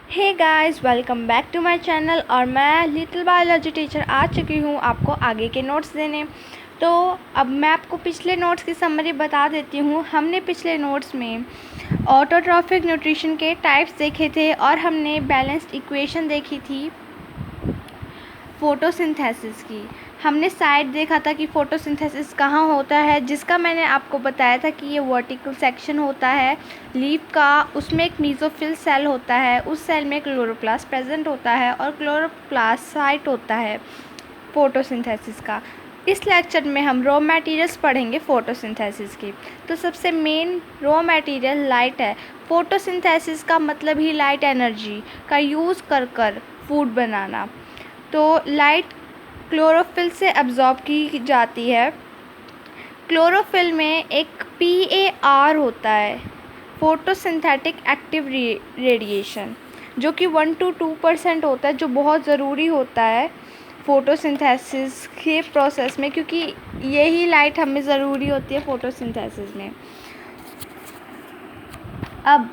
Hey guys, welcome back to my channel. और मैं little biology teacher आ चुकी हूँ आपको आगे के नोट्स देने। तो अब मैं आपको पिछले नोट्स की समरी बता देती हूँ। हमने पिछले नोट्स में ऑटोट्रॉफिक न्यूट्रिशन के टाइप्स देखे थे और हमने बैलेंस्ड इक्वेशन देखी थी फोटोसिंथेसिस की। हमने साइड देखा था कि फोटोसिंथेसिस कहाँ होता है, जिसका मैंने आपको बताया था कि ये वर्टिकल सेक्शन होता है लीफ का। उसमें एक मीसोफिल सेल होता है, उस सेल में क्लोरोप्लास्ट प्रेजेंट होता है और क्लोरोप्लास्ट साइट होता है फोटोसिंथेसिस का। इस लेक्चर में हम रॉ मटेरियल्स पढ़ेंगे फोटोसिंथेसिस की। तो सबसे मेन रॉ मटेरियल लाइट है। फोटोसिंथेसिस का मतलब ही लाइट एनर्जी का यूज़ कर फूड बनाना। तो लाइट क्लोरोफिल से एब्जॉर्ब की जाती है। क्लोरोफिल में एक PAR होता है, फोटोसिंथेटिक एक्टिव रेडिएशन, जो कि 1 to 2% होता है, जो बहुत ज़रूरी होता है फोटोसिंथेसिस के प्रोसेस में, क्योंकि यही लाइट हमें ज़रूरी होती है फोटोसिंथेसिस में। अब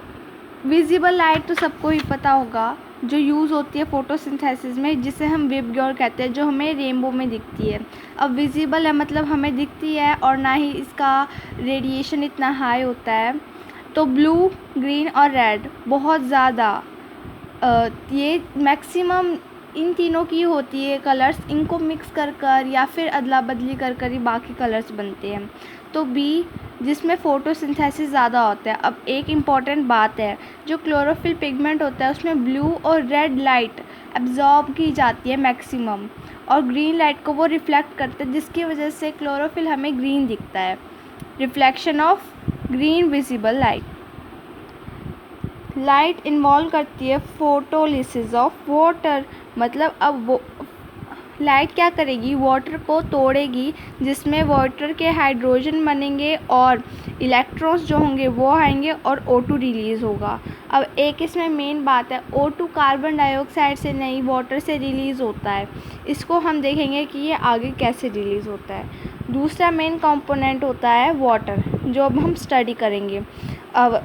विजिबल लाइट तो सबको ही पता होगा, जो यूज़ होती है फोटोसिंथेसिस में, जिसे हम विबग्योर कहते हैं, जो हमें रेनबो में दिखती है। अब विजिबल है मतलब हमें दिखती है और ना ही इसका रेडिएशन इतना हाई होता है। तो ब्लू, ग्रीन और रेड बहुत ज़्यादा ये मैक्सिमम इन तीनों की होती है कलर्स। इनको मिक्स कर या फिर अदला बदली कर ही बाकी कलर्स बनते हैं। तो बी, जिसमें फ़ोटोसिंथेसिस ज़्यादा होता है। अब एक इम्पॉर्टेंट बात है, जो क्लोरोफिल पिगमेंट होता है उसमें ब्लू और रेड लाइट एब्जॉर्ब की जाती है मैक्सिमम, और ग्रीन लाइट को वो रिफ्लेक्ट करते हैं, जिसकी वजह से क्लोरोफिल हमें ग्रीन दिखता है। Reflection of green visible light. Light involve करती है फोटोलिसिस ऑफ वाटर, मतलब अब वो लाइट क्या करेगी, वाटर को तोड़ेगी, जिसमें वाटर के हाइड्रोजन बनेंगे और इलेक्ट्रॉन्स जो होंगे वो आएंगे और O2 रिलीज़ होगा। अब एक इसमें मेन बात है, O2 कार्बन डाइऑक्साइड से नहीं, वाटर से रिलीज़ होता है। इसको हम देखेंगे कि ये आगे कैसे रिलीज़ होता है। दूसरा मेन कंपोनेंट होता है वाटर, जो अब हम स्टडी करेंगे। अब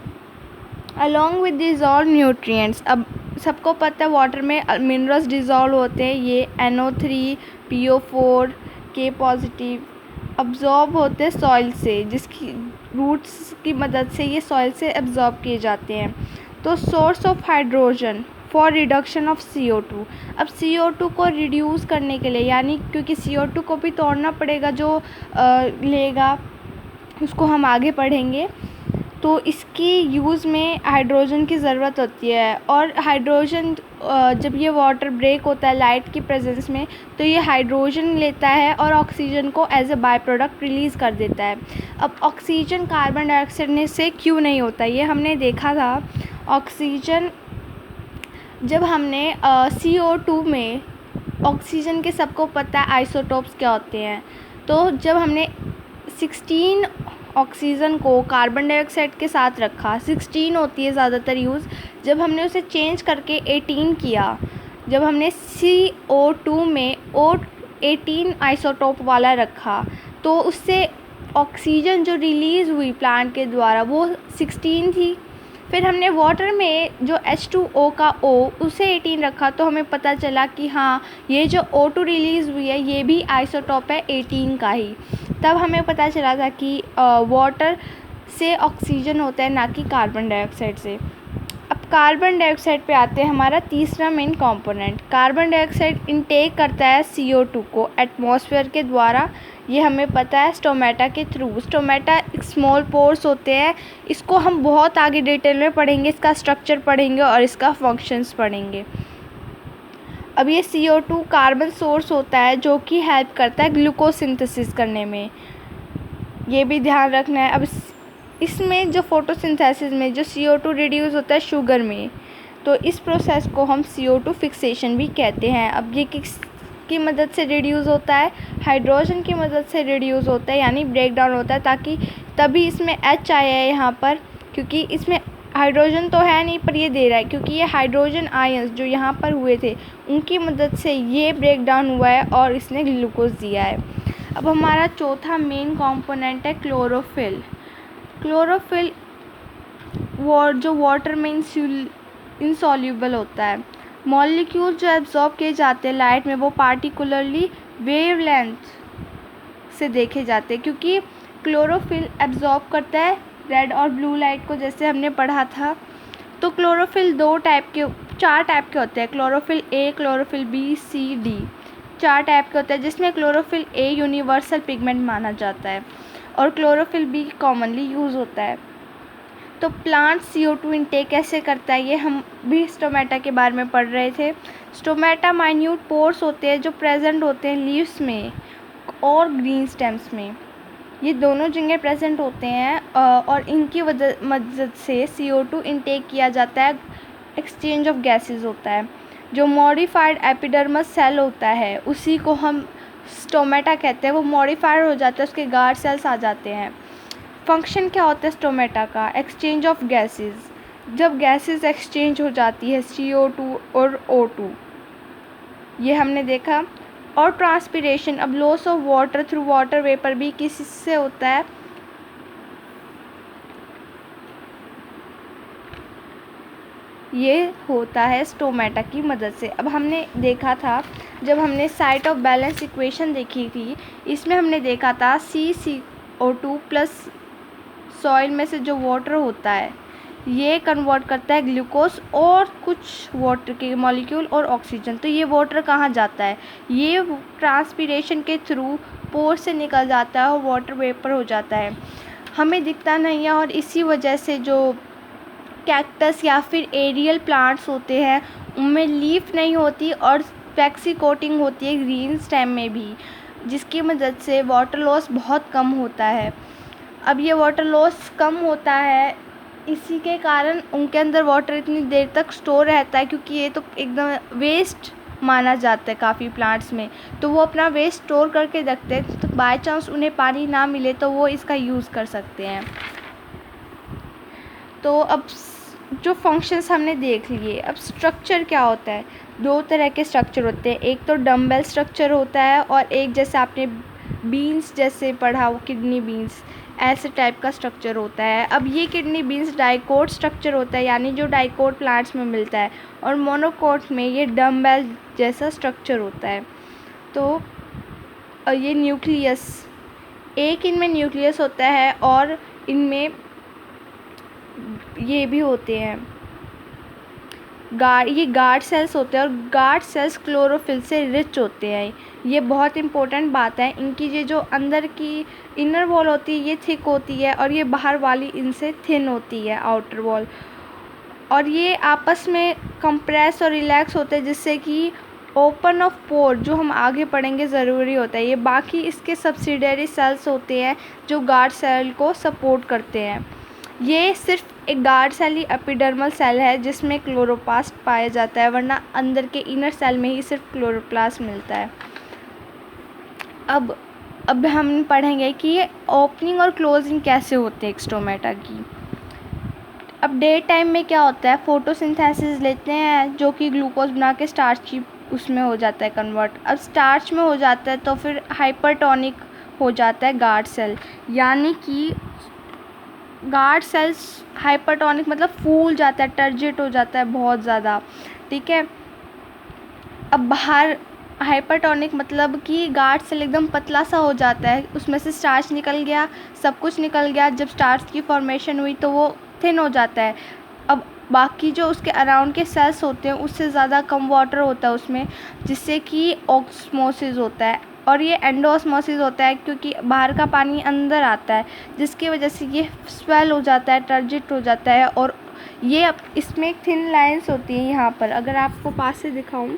अलॉन्ग विद डिज़ोल्व न्यूट्रिएंट्स, अब सबको पता है वाटर में मिनरल्स डिज़ोल्व होते हैं। ये NO3, PO4, K positive absorb होते हैं सॉइल से, जिसकी रूट्स की मदद से ये सॉइल से एब्जॉर्ब किए जाते हैं। तो source of hydrogen for reduction of CO2। अब CO2 को रिड्यूस करने के लिए, यानी क्योंकि CO2 को भी तोड़ना पड़ेगा, जो लेगा उसको हम आगे पढ़ेंगे। तो इसकी यूज़ में हाइड्रोजन की ज़रूरत होती है, और हाइड्रोजन जब ये वाटर ब्रेक होता है लाइट की प्रेजेंस में, तो ये हाइड्रोजन लेता है और ऑक्सीजन को as a by product release कर देता है। अब ऑक्सीजन कार्बन डाइऑक्साइड से क्यों नहीं होता, ये हमने देखा था। ऑक्सीजन जब हमने CO2 में, ऑक्सीजन के सबको पता है आइसोटोप्स क्या होते हैं। तो जब हमने 16 ऑक्सीजन को कार्बन डाइऑक्साइड के साथ रखा, 16 होती है ज़्यादातर यूज़, जब हमने उसे चेंज करके 18 किया, जब हमने CO2 में O18 आइसोटोप वाला रखा, तो उससे ऑक्सीजन जो रिलीज़ हुई प्लांट के द्वारा वो 16 थी। फिर हमने वाटर में जो H2O का O उसे 18 रखा, तो हमें पता चला कि हाँ, ये जो O2 रिलीज़ हुई है ये भी आइसोटोप है 18 का ही। तब हमें पता चला था कि वाटर से ऑक्सीजन होता है, ना कि कार्बन डाइऑक्साइड से। अब कार्बन डाइऑक्साइड पे आते हैं, हमारा तीसरा main component. Carbon dioxide intake करता है CO2 को एटमॉस्फेयर के द्वारा, ये हमें पता है, स्टोमेटा के थ्रू। स्टोमेटा स्मॉल पोर्स होते हैं, इसको हम बहुत आगे डिटेल में पढ़ेंगे, इसका स्ट्रक्चर पढ़ेंगे और इसका फंक्शंस पढ़ेंगे। अब ये CO2 कार्बन सोर्स होता है, जो कि हेल्प करता है ग्लूकोज सिंथेसिस करने में, ये भी ध्यान रखना है। अब इसमें जो फोटोसिंथेसिस में जो CO2 रिड्यूस होता है शुगर में, तो इस प्रोसेस को हम CO2 फिक्सेशन भी कहते हैं। अब ये किसकी मदद से रिड्यूस होता है, हाइड्रोजन की मदद से रिड्यूस होता है, यानी ब्रेक डाउन होता है, ताकि तभी इसमें H आया है यहाँ पर, क्योंकि इसमें हाइड्रोजन तो है नहीं पर ये दे रहा है, क्योंकि ये हाइड्रोजन आयंस जो यहाँ पर हुए थे उनकी मदद से ये ब्रेक डाउन हुआ है और इसने ग्लूकोज दिया है। अब हमारा चौथा मेन कंपोनेंट है क्लोरोफिल। क्लोरोफिल जो वाटर में इनसॉल्यूबल होता है। मॉलिक्यूल जो एब्जॉर्ब किए जाते हैं लाइट में वो पार्टिकुलरली वेवलेंथ से देखे जाते हैं, क्योंकि क्लोरोफिल एब्जॉर्ब करता है रेड और ब्लू लाइट को, जैसे हमने पढ़ा था। तो क्लोरोफिल 4 टाइप के होते हैं, chlorophyll A, chlorophyll B, C, D, 4 type के होते हैं, जिसमें क्लोरोफिल ए यूनिवर्सल पिगमेंट माना जाता है और क्लोरोफिल बी कॉमनली यूज़ होता है। तो प्लांट CO2 इनटेक कैसे करता है, ये हम भी स्टोमेटा के बारे में पढ़ रहे थे। स्टोमेटा माइन्यूट पोर्स होते हैं जो प्रेजेंट होते हैं लीव्स में और ग्रीन स्टेम्स में, ये दोनों जगह प्रेजेंट होते हैं और इनकी मदद से CO2 इनटेक किया जाता है, एक्सचेंज ऑफ गैसेस होता है। जो मॉडिफाइड एपिडर्मस सेल होता है उसी को हम स्टोमेटा कहते हैं, वो मॉडिफाइड हो जाता है, उसके गार्ड सेल्स आ जाते हैं। फंक्शन क्या होता है स्टोमेटा का, एक्सचेंज ऑफ गैसेस। जब गैसेस एक्सचेंज हो जाती है CO2 और O2, ये हमने देखा। और ट्रांसपिरेशन, अब loss of water through water vapour भी किससे होता है, ये होता है स्टोमेटा की मदद से। अब हमने देखा था जब हमने साइट ऑफ बैलेंस इक्वेशन देखी थी, इसमें हमने देखा था CO2 प्लस सॉइल में से जो वाटर होता है ये कन्वर्ट करता है ग्लूकोज और कुछ वाटर के मॉलिक्यूल और ऑक्सीजन। तो ये वाटर कहाँ जाता है, ये ट्रांसपिरेशन के थ्रू पोर से निकल जाता है और वाटर वेपर हो जाता है, हमें दिखता नहीं है। और इसी वजह से जो कैक्टस या फिर एरियल प्लांट्स होते हैं उनमें लीफ नहीं होती और वैक्सी कोटिंग होती है ग्रीन स्टेम में भी, जिसकी मदद से वाटर लॉस बहुत कम होता है। अब ये वाटर लॉस कम होता है, इसी के कारण उनके अंदर वाटर इतनी देर तक स्टोर रहता है, क्योंकि ये तो एकदम वेस्ट माना जाता है काफ़ी प्लांट्स में, तो वो अपना वेस्ट स्टोर करके रखते हैं, तो बाय चांस उन्हें पानी ना मिले तो वो इसका यूज़ कर सकते हैं। तो अब जो फंक्शंस हमने देख लिए, अब स्ट्रक्चर क्या होता है, 2 तरह के स्ट्रक्चर होते हैं, एक तो डम्बेल स्ट्रक्चर होता है और एक जैसे आपने बीन्स जैसे पढ़ा वो किडनी बीन्स, ऐसे टाइप का स्ट्रक्चर होता है। अब ये किडनी बीन्स डाइकोट स्ट्रक्चर होता है, यानी जो डाइकोट प्लांट्स में मिलता है, और मोनोकोट में ये डम्बेल जैसा स्ट्रक्चर होता है। तो ये न्यूक्लियस, एक इनमें न्यूक्लियस होता है और इनमें ये भी होते हैं ये गार्ड सेल्स होते हैं, और गार्ड सेल्स क्लोरोफिल से रिच होते हैं। ये बहुत इंपॉर्टेंट बात है, इनकी ये जो अंदर की इनर वॉल होती है ये थिक होती है और ये बाहर वाली इनसे थिन होती है आउटर वॉल, और ये आपस में कंप्रेस और रिलैक्स होते हैं, जिससे कि ओपन ऑफ पोर जो हम आगे पढ़ेंगे ज़रूरी होता है। ये बाकी इसके सब्सिडियरी सेल्स होते हैं जो गार्ड सेल को सपोर्ट करते हैं। ये सिर्फ एक गार्ड सेल ही एपिडर्मल सेल है जिसमें क्लोरोप्लास्ट पाया जाता है, वरना अंदर के इनर सेल में ही सिर्फ क्लोरोप्लास्ट मिलता है। अब हम पढ़ेंगे कि ये ओपनिंग और क्लोजिंग कैसे होते हैं स्टोमेटा की। अब डे टाइम में क्या होता है, फोटोसिंथेसिस लेते हैं जो कि ग्लूकोज बना के स्टार्च की उसमें हो जाता है कन्वर्ट। अब स्टार्च में हो जाता है तो फिर हाइपरटोनिक हो जाता है गार्ड सेल, यानी कि गार्ड सेल्स हाइपरटोनिक मतलब फूल जाता है, टर्जिट हो जाता है बहुत ज़्यादा, ठीक है। अब बाहर हाइपरटोनिक मतलब कि गार्ड सेल एकदम पतला सा हो जाता है, उसमें से स्टार्च निकल गया, सब कुछ निकल गया, जब स्टार्च की फॉर्मेशन हुई तो वो थिन हो जाता है। अब बाकी जो उसके अराउंड के सेल्स होते हैं उससे ज़्यादा कम वाटर होता है उसमें, जिससे कि ऑस्मोसिस होता है, और ये एंडोऑस्मोसिस होता है क्योंकि बाहर का पानी अंदर आता है, जिसकी वजह से ये स्वेल हो जाता है, टर्जिट हो जाता है। और ये इसमें थिन लाइंस होती हैं, यहाँ पर अगर आपको पास से दिखाऊं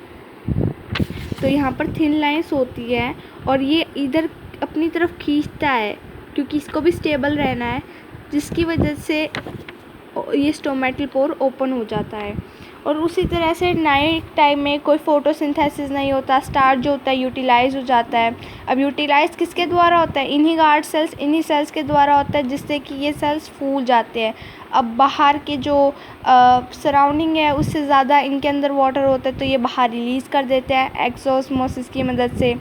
तो यहाँ पर थिन लाइंस होती है और ये इधर अपनी तरफ खींचता है क्योंकि इसको भी स्टेबल रहना है, जिसकी वजह से ये स्टोमेटल पोर ओपन हो जाता है। और उसी तरह से नाइट टाइम में कोई फोटोसिंथेसिस नहीं होता, स्टार्च जो होता है यूटिलाइज हो जाता है। अब यूटिलाइज़ किसके द्वारा होता है? इन्हीं गार्ड सेल्स, इन्हीं सेल्स के द्वारा होता है, जिससे कि ये सेल्स फूल जाते हैं। अब बाहर के जो सराउंडिंग है उससे ज़्यादा इनके अंदर वाटर होता है, तो ये बाहर रिलीज़ कर देते हैं एक्सोस्मोसिस की मदद से।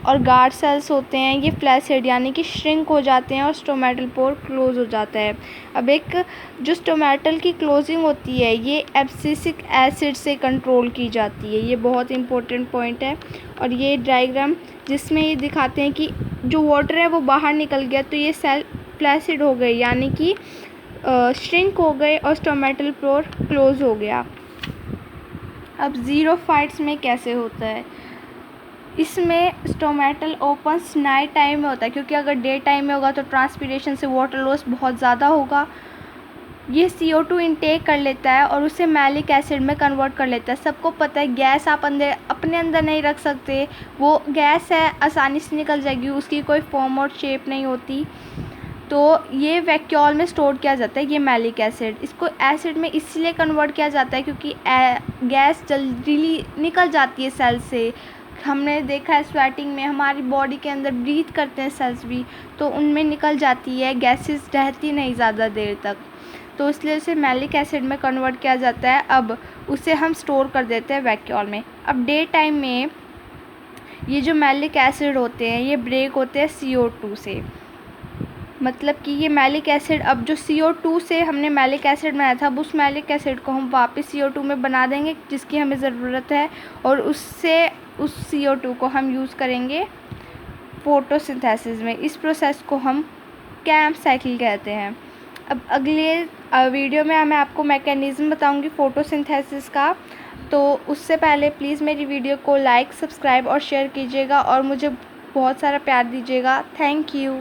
और गार्ड सेल्स होते हैं ये फ्लैसिड यानी कि श्रिंक हो जाते हैं और स्टोमेटल पोर क्लोज़ हो जाता है। अब एक जो स्टोमेटल की क्लोजिंग होती है ये एब्सिसिक एसिड से कंट्रोल की जाती है। ये बहुत इंपॉर्टेंट पॉइंट है। और ये डायग्राम जिसमें ये दिखाते हैं कि जो वाटर है वो बाहर निकल गया, तो ये सेल फ्लैसिड हो गए यानी कि श्रिंक हो गए और स्टोमेटल पोर क्लोज हो गया। अब ज़ीरोफाइट्स में कैसे होता है? इसमें स्टोमेटल ओपन्स नाइट टाइम में होता है, क्योंकि अगर डे टाइम में होगा तो ट्रांसपीरेशन से वाटर लॉस बहुत ज़्यादा होगा। ये CO2 इनटेक कर लेता है और उसे मैलिक एसिड में कन्वर्ट कर लेता है। सबको पता है गैस आप अपने अंदर नहीं रख सकते, वो गैस है आसानी से निकल जाएगी, उसकी कोई फॉर्म और शेप नहीं होती। तो ये वैक्यूल में स्टोर किया जाता है ये मैलिक एसिड। इसको एसिड में इसलिए कन्वर्ट किया जाता है क्योंकि गैस जल्दी निकल जाती है सेल से। हमने देखा है स्वेटिंग में हमारी बॉडी के अंदर ब्रीथ करते हैं सेल्स भी, तो उनमें निकल जाती है, गैसेस रहती नहीं ज़्यादा देर तक, तो इसलिए उसे मैलिक एसिड में कन्वर्ट किया जाता है। अब उसे हम स्टोर कर देते हैं वैक्यूल में। अब डे टाइम में ये जो मैलिक एसिड होते हैं ये ब्रेक होते हैं CO2 से। मतलब कि ये मैलिक एसिड, अब जो CO2 से हमने मैलिक एसिड बनाया था, अब उस मैलिक एसिड को हम वापस CO2 में बना देंगे जिसकी हमें ज़रूरत है, और उससे उस CO2 को हम यूज़ करेंगे फोटोसिंथेसिस में। इस प्रोसेस को हम कैम्प साइकिल कहते हैं। अब अगले वीडियो में मैं आपको मैकेनिज़्म बताऊंगी फोटोसिंथेसिस का। तो उससे पहले प्लीज़ मेरी वीडियो को लाइक, सब्सक्राइब और शेयर कीजिएगा और मुझे बहुत सारा प्यार दीजिएगा। Thank you.